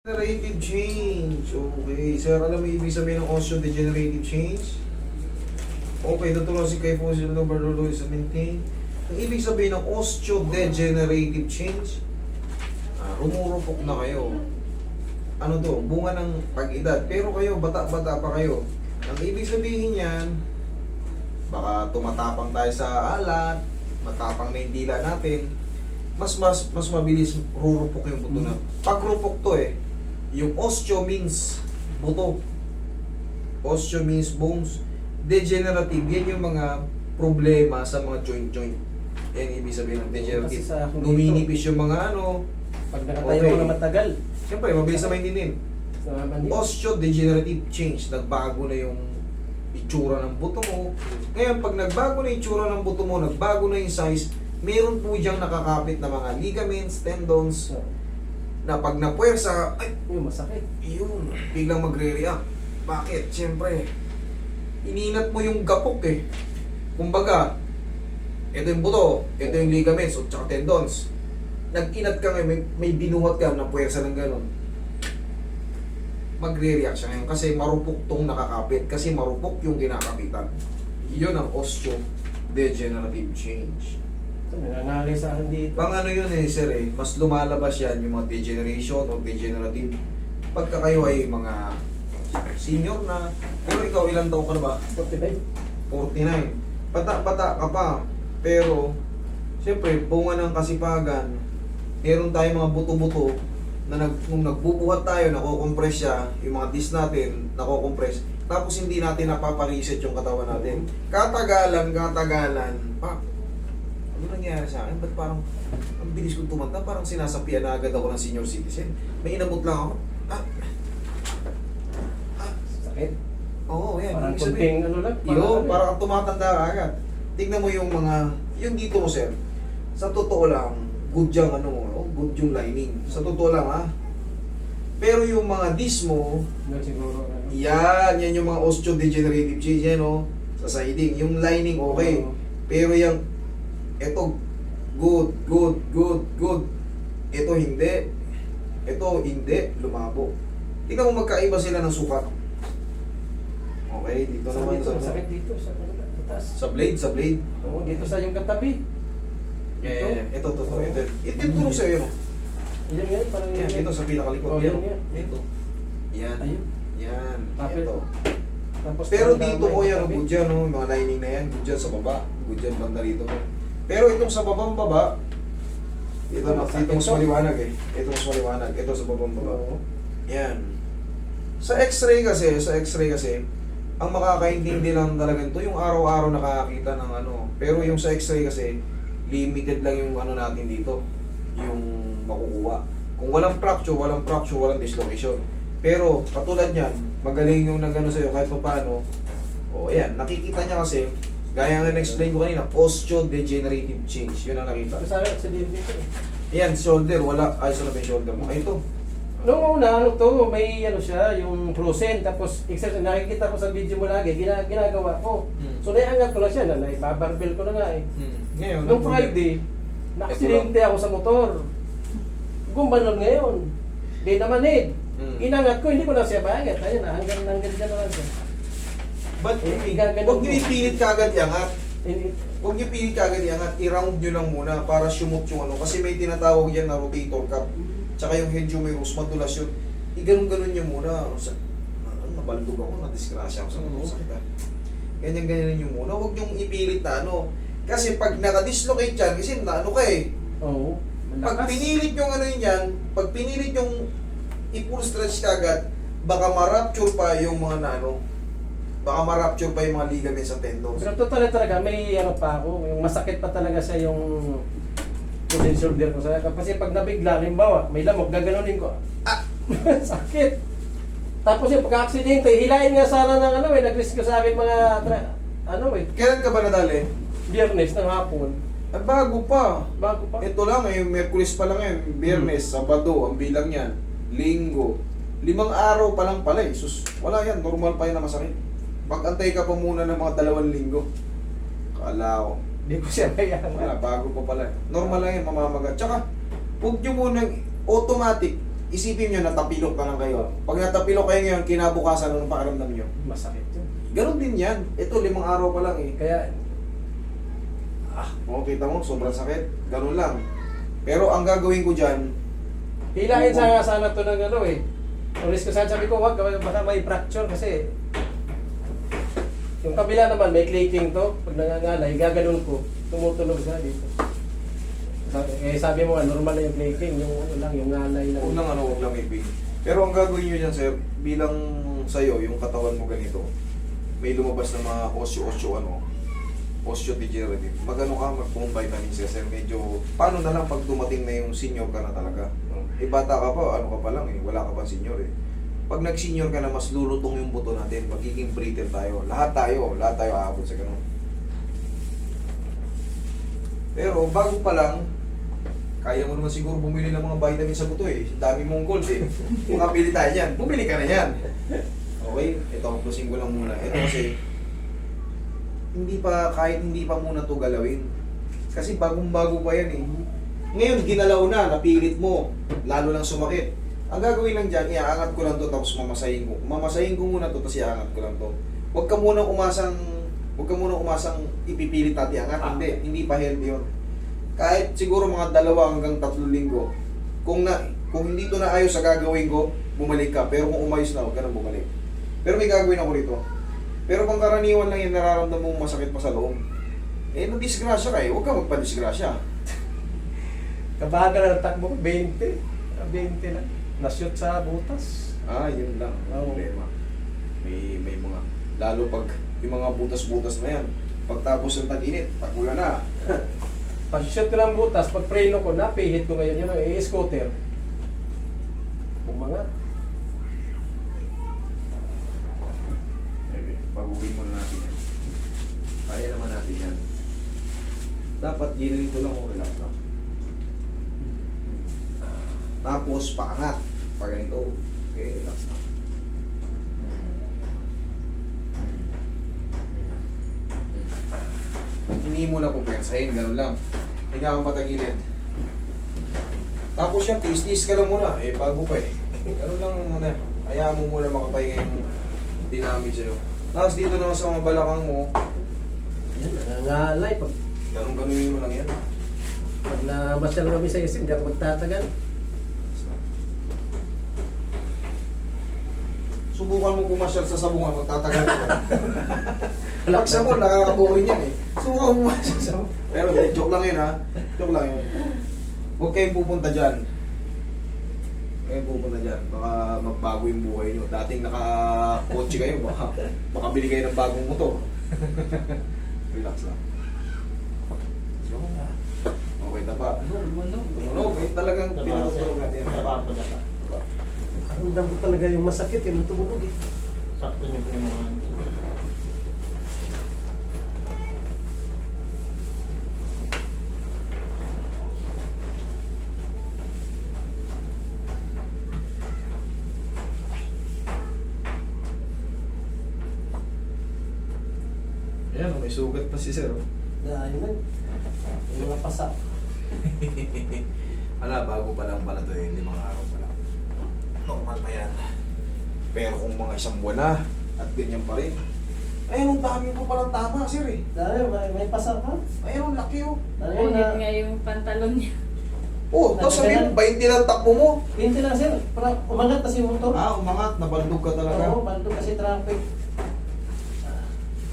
Degenerative change. Okay. Sir, alam mo ibig sabihin ng osteodegenerative change? Okay, tutulong si kay Fossil Overload sa maintain. Ang ibig sabihin ng osteodegenerative change, rumurupok na kayo. Ano to? Bunga ng pag-edad. Pero kayo, bata-bata pa kayo. Ang ibig sabihin yan, baka tumatapang tayo sa alat, matapang na yung dila natin, mas mabilis rurupok yung buto na. Pagrupok to yung osteo means buto. Osteo means bones. Degenerative, yan yung mga problema sa mga joint. Yan ibig sabihin ng degenerative. Numinipis yung mga pag nakatayo ko na matagal. Siyempre, mabilis na maintindihan. Osteodegenerative change. Nagbago na yung itsura ng buto mo. Ngayon, pag nagbago na yung itsura ng buto mo, nagbago na yung size, meron po diyang nakakapit na mga ligaments, tendons, na pag napuwersa, ay, masakit. Yun, biglang magre-react. Bakit? Siyempre, ininat mo yung gapok Kumbaga, ito yung buto, ito yung ligaments, o tsaka tendons. Nag-inat ka ngayon, may binuhat ka na puwersa ng gano'n. Magre-react siya ngayon kasi marupok tong nakakapit, kasi marupok yung kinakapitan. Yun ang osteodegenerative change. Nangangalay sa akin dito. Pang ano yun sir mas lumalabas yan yung mga degeneration o degenerative pagka kayo ay mga senior na. Pero ikaw, ilang taon ka na ba? 49. 49. Bata ka pa. Pero, siyempre, bunga ng kasipagan, meron tayong mga buto-buto na nung nagbubuhat tayo, nakokompress siya, yung mga disc natin, nakokompress, tapos hindi natin napapariset yung katawan natin. Katagalan, ano nangyari sa akin? Ba't parang ang bilis kong tumanda? Parang sinasapian na agad ako ng senior citizen. May inabot lang ako. Sakit. Oo, yan. Parang Ibig sabihin, kunting ano lang. parang tumatanda ka agad. Tignan mo yung mga, yung dito mo sir, sa totoo lang, good yung good yung lining. Sa totoo lang Pero yung mga disc mo, Siguro. yan yung mga osteodegenerative change yan sa siding. Yung lining okay. Pero yung ito, good. Ito hindi, lumabo. Tingnan mo magkaiba sila ng sukat. Okay, dito naman sa sakit dito sa taas. Sa blade. Oo, dito sa yung katabi. Ito. Ito yung tulong sa'yo, Yan yan, parang Yan, ito sa pinakalikod. yan. Ito. Yan. Ayun. Yan. Tapos, Ito. Tapos Pero parang dito damay ko yan, katabi. good yan, mga lining na yan, good yan sa baba, good yan banda rito. Pero itong sa babang baba, ito mas maliwanag Ito mas maliwanag, ito sa babang baba. Oo. Yan. Sa x-ray kasi, ang makakaintindi lang talaga ito, yung araw-araw nakakakita ng Pero yung sa x-ray kasi, limited lang yung natin dito, yung makukuha. Kung walang fracture, walang dislocation. Pero, katulad yan, magaling yung nagano sa'yo kahit pa paano. Ayan, nakikita niya kasi, gaya nga na-explain ko kanina, osteodegenerative change. Yun ang nakita. Sabi sa dito. Ayan, shoulder, wala. Ayos na ba yung shoulder mo? Ito. Noong una, may siya, yung frozen, tapos exercise, nakikita ko sa video mo lagi, ginagawa ko. So, naiangat ko na siya, naibabarbell ko na nga Ngayon, Noong Friday, na-aksidente ako sa motor. Gumbanon ngayon. Di naman Inangat ko, hindi ko na siya maangat. Ayun na, hanggang dyan na lang siya. But, Gaganon huwag ko. nyo ipilit kagad iangat. Hindi- Huwag nyo ipilit kagad iangat. I-round nyo lang muna para sumot yung Kasi may tinatawag yan na rotator cuff. Tsaka yung head humerus, madulas yun. I-ganon-ganon nyo muna. Nabaldog ako, nadisgrasya ako sa sakit Ganyan-ganyan nyo muna. Huwag nyo ipilit na Kasi pag nakadislocate yan, kasi Oo. Pag pinilit yung pag pinilit yung i-full stretch kagad, baka ma-rupture pa yung mga baka ma-rupture pa yung mga ligaments sa tendons. Pero totally talaga, may pa ako, yung masakit pa talaga sa yung shoulder ko. Kasi pag nabigla, halimbawa, may lamok, gaganunin ko. Sakit. Tapos yung pagka-aksidente, hilahin nga sana ng nag-risk ko sa akin mga, Kailan ka ba nadali? Biyernes ng hapon. Bago pa. Bago pa. Ito lang Merkulis pa lang Biyernes, Sabado, ang bilang yan. Linggo. 5 araw pa lang pala Sus, wala yan, normal pa yan na masakit. Mag-antay ka pa muna ng mga 2 linggo. Kala ko. Hindi ko siya mayangan. Wala, bago pa pala. Normal lang yan, mamamagat. Tsaka, huwag nyo munang automatic isipin nyo, natapilok ka lang kayo. Pag natapilok kayo ngayon, kinabukasan, anong pakiramdam nyo? Masakit yun. Ganon din yan. Ito, 5 araw pa lang eh. Kaya, Kita mo, sobrang sakit. Ganon lang. Pero ang gagawin ko dyan, hilahin sana to ng ano eh. Ulis ko sabi ko, wag, baka may fracture kasi yung kabila naman, may clicking to. Pag nangangalay, gaganon ko, tumutunog siya dito. Sabi mo nga, normal na yung clicking, yung ano lang, yung ngalay lang. huwag lang huwag lang may pain. Pero ang gagawin nyo dyan, sir, bilang sa'yo, yung katawan mo ganito, may lumabas na mga osteodegenerative. Magano ka, mag-home vitamin C, sir, medyo, paano na lang pag dumating na yung senior ka na talaga? Eh, bata ka pa, ano ka pa lang eh, wala ka pa senior eh. Pag nag-senior ka na, mas lulutong yung buto natin, magiging brittle tayo. Lahat tayo aabot sa ganun. Pero bago pa lang, kaya mo naman siguro bumili ng mga vitamin sa buto eh. Dami mong gold eh. Kung kapili tayo yan, bumili ka na yan. Okay, ito, pusin ko lang muna. Ito kasi, kahit hindi pa muna to galawin. Kasi bagong-bago pa yan eh. Ngayon, ginalaw na, napilit mo, lalo lang sumakit. Ang gagawin lang dyan, iaangat ko lang to tapos mamasahin ko. Mamasahin ko muna to tapos iaangat ko lang to. Huwag ka muna umasang ipipilit natin iangat. Hindi pa healthy yun. Kahit siguro mga 2 hanggang 3 linggo. Kung hindi to na ayos sa gagawin ko, bumalik ka. Pero kung umayos na, huwag ka nang bumalik. Pero may gagawin ako rito. Pero kung karaniwan lang yung nararamdaman mong masakit pa sa loob, eh, nadisgrasya ka eh. Huwag ka magpa-disgrasya. Kabaga na ng takbo ko, 20 na. Na-shoot sa butas. Yun lang. Oo. Problema. May mga, lalo pag yung mga butas-butas na yan, pagtapos ng tag-init, tagulan na. Pag-shoot ko ng butas, pag preno ko, napihit ko ngayon yun, scooter. Umangat. Pag-uwi muna natin yan. Kaya naman natin yan. Dapat ginito lang o relax lang. Tapos paangat. Pag ganito, okay, relax lang. Hindi mo na pupersahin, ganun lang. Higa kang patagilid. Tapos yan, tiis-tiis ka lang muna. Bago pa eh. Ganun lang muna. Hayaan mo muna makapahinga yung dinamage sa'yo. Tapos dito naman sa mga balakang mo, Yan, nangangalay. ganun-ganunin mo lang yan. Pag namasyal kami sa isim, hindi ako magtatagal. Subukan mo pumasyal sa sabungan, magtatagal ka. Pag sabon, nakakaboring yan eh. Subukan mo pumasyal sa sabungan. Pero joke lang yun ha. Joke lang yun. Huwag kayong pupunta dyan. Huwag kayong pupunta dyan. Baka magbago yung buhay nyo. Dating naka-kotse kayo, baka bili kayo ng bagong motor. Relax lang. So, okay na pa. Tumunog. Eh, talagang pinatutulog natin. Ang damo talaga yung masakit, yung tumunog eh. Sakto niyo po yung mga Ayan, may sugat pa si Sir. Dahil na. Yung mga pasa. Bago pa lang pala ito eh, 5 araw pa lang. Normal pa yan. Pero kung mga 1 buwan na, at ganyan pa rin. Ayun, ang dami po palang tama, Sir eh. Dahil may pasa ka. Ayun, ang laki oh. Dahil Ulit na. nga yung pantalon niya. Oh, tapos sabihin mo, 20 lang takbo mo. 20 lang sir. Parang umangat kasi yung motor. Umangat, nabaldog ka talaga. Oo, bandog kasi traffic.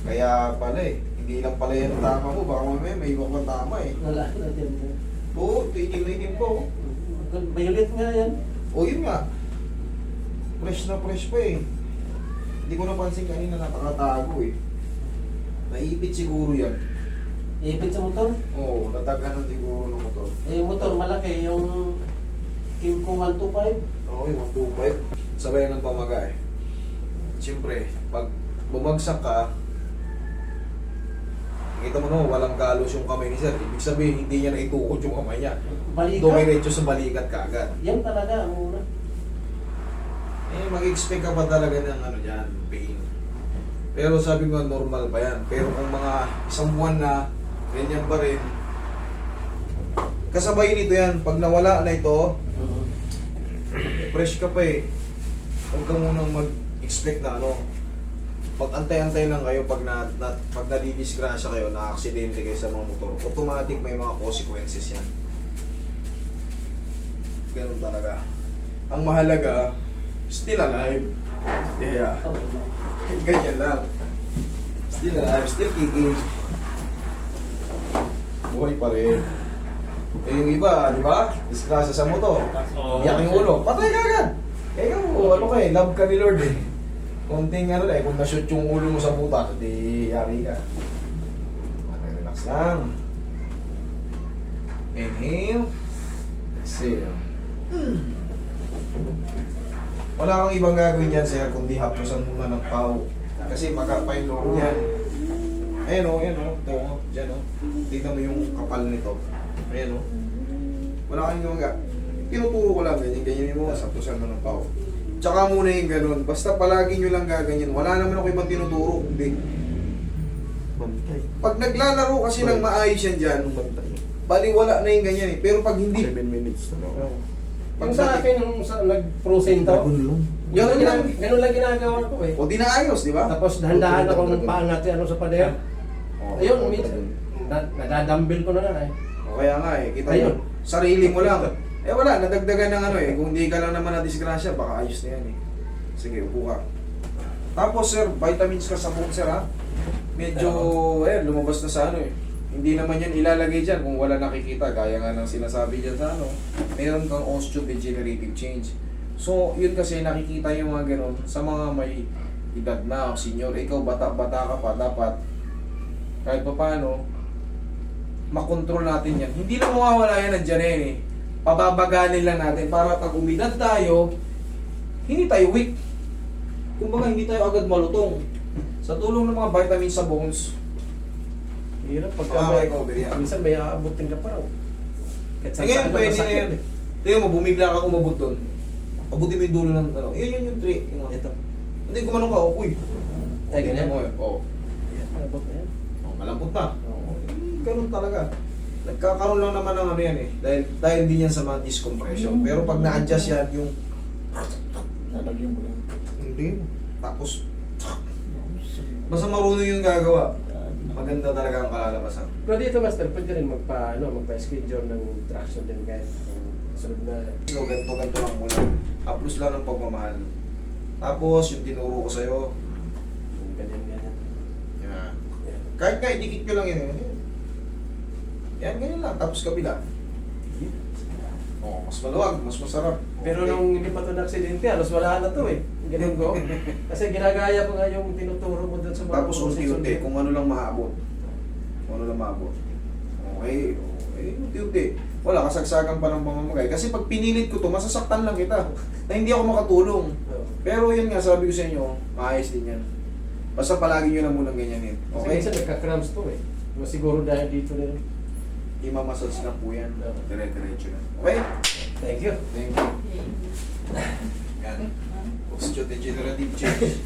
Kaya pala eh, hindi lang pala yan ang tama mo, baka mamaya may iba pang tama eh. Wala na din. Oo, tiitim na itim po. Violet nga yan. O yun nga, fresh na fresh pa eh. Hindi ko napansin kanina nakakatago eh. Naipit siguro yan. Ipit sa motor. Oo, nataganan siguro ng motor. Eh, yung motor malaki, yung Kimco 125. Oo, yung 125. Sabay ng pamaga eh. Siyempre, pag bumagsak ka, kita mo no, walang galos yung kamay ni Sir. Ibig sabihin, hindi niya naitukod yung kamay niya. Balikat. Dumiretso sa balikat kaagad. Yan talaga ang una. Eh, mag-expect ka pa talaga ng ano dyan, pain. Pero sabi ko, normal pa yan. Pero kung mga 1 buwan na, ganyan pa rin. Kasabay nito yan, pag nawala na ito, fresh ka pa eh. Huwag ka munang mag-expect na ano. Pag-antay-antay lang kayo pag pag nadidisgrasya kayo, na-aksidente kayo sa mga motor, automatic may mga consequences yan. Ganun talaga. Ang mahalaga, still alive. Yeah. Ganyan lang. Still alive, still kicking. Buhay pa rin. Eh yung iba, di ba? Disgrasya sa motor. Iyak yung ulo. Patay ka agad. Eh yung ano kayo, love ka ni Lord eh. Konting ano kung na-shoot yung ulo mo sa buta, di yari ka. Relax lang. Inhale. Exhale. Wala kang ibang gagawin dyan, sir, kundi haplusan muna ng pau. Kasi magkapay Lord yan. Ayan o, ayan o. Ito o, dyan o. Tignan mo yung kapal nito. Ayan o. Wala kang ibang gagawin. Tinuturo ko lang, ganyan mo, haplusan mo ng pau. Tsaka muna yung ganun. Basta palagi nyo lang gaganyan. Wala naman ako ibang tinuturo. Hindi. Pag naglalaro kasi ng maayos yan dyan, baliwala na yung ganyan eh. Pero pag hindi, 7 minutes na lang. Yung sa akin, yung pro-center, ganun lang ginagawa ko eh. o di na ayos, di ba? Tapos dahan-dahan ako ng paangat ano sa pader. Oh, Ayun, minsan, nadadumbbell ko na nga eh. O kaya nga eh, kita Ayun. mo, sarili mo lang. Eh wala, nadagdagan ng ano eh. Kung di ka lang naman na-disgrasya, baka ayos na yan eh. Sige, upo ka. Tapos sir, vitamins ka sa buhok sir ha. Medyo, lumabas na sa ano eh. Hindi naman yan ilalagay dyan kung wala nakikita. Gaya nga ng sinasabi dyan sa ano. Meron kang osteodegenerative change. So, yun kasi nakikita yung mga ganun sa mga may edad na, senior. Ikaw, bata-bata ka pa, dapat kahit pa paano, makontrol natin yan. Hindi na mawawala yan, nandiyan yan eh. Pababaganin lang natin para pag umidad tayo, hindi tayo weak. Kumbaga, hindi tayo agad malutong. Sa tulong ng mga vitamins sa bones, Hirap pagka recover yan. minsan may aabutin ka pa raw. Kahit Sige, saan pwede na masakit yan. eh. Tingnan mo, bumigla ka umabot doon. Abutin mo yung dulo ng ano. Yun yung trick. Ito. Hindi, gumanong ka, uy. Ay, ganyan. mo eh. Oo. Abot na yan. Oh, malambot na. Ganun talaga. Nagkakaroon lang naman ng ano yan eh. Dahil din yan sa mga discompression. Pero pag na-adjust yan, yung Lalagyan ko lang. hindi. Tapos, basta marunong yung gagawa. Maganda talaga ang kalalabasan. Pero dito, Master, pwede rin magpa-schedule ng traction din kahit sunod na. Ikaw, ganito lang muna. Upload lang ng pagmamahal. Tapos, yung tinuro ko sa'yo, Ganyan. yan. Kahit nga, idikit nyo lang yun. Yan, ganyan lang. Tapos kabila. Oh, mas maluwag, mas masarap. Pero Okay. nung hindi pa ito na-aksidente, halos wala na to eh. Ganun ko. Kasi ginagaya ko nga yung tinuturo mo dun sa mga Tapos unti-unti, kung ano lang maabot. Kung ano lang maabot. Okay, unti-unti. Wala, kasagsagan pa ng pamamagay. Kasi pag pinilit ko to, masasaktan lang kita. Na hindi ako makatulong. Pero yun nga, sabi ko sa inyo, maayos din yan. Basta palagi nyo lang munang ganyanin. Kasi Okay? minsan nagka-cramps to eh. Siguro dahil dito rin. Imamassage lang po yan. Dire-diretso na. Okay? Thank you. Thank you. Yan. Osteodegenerative change.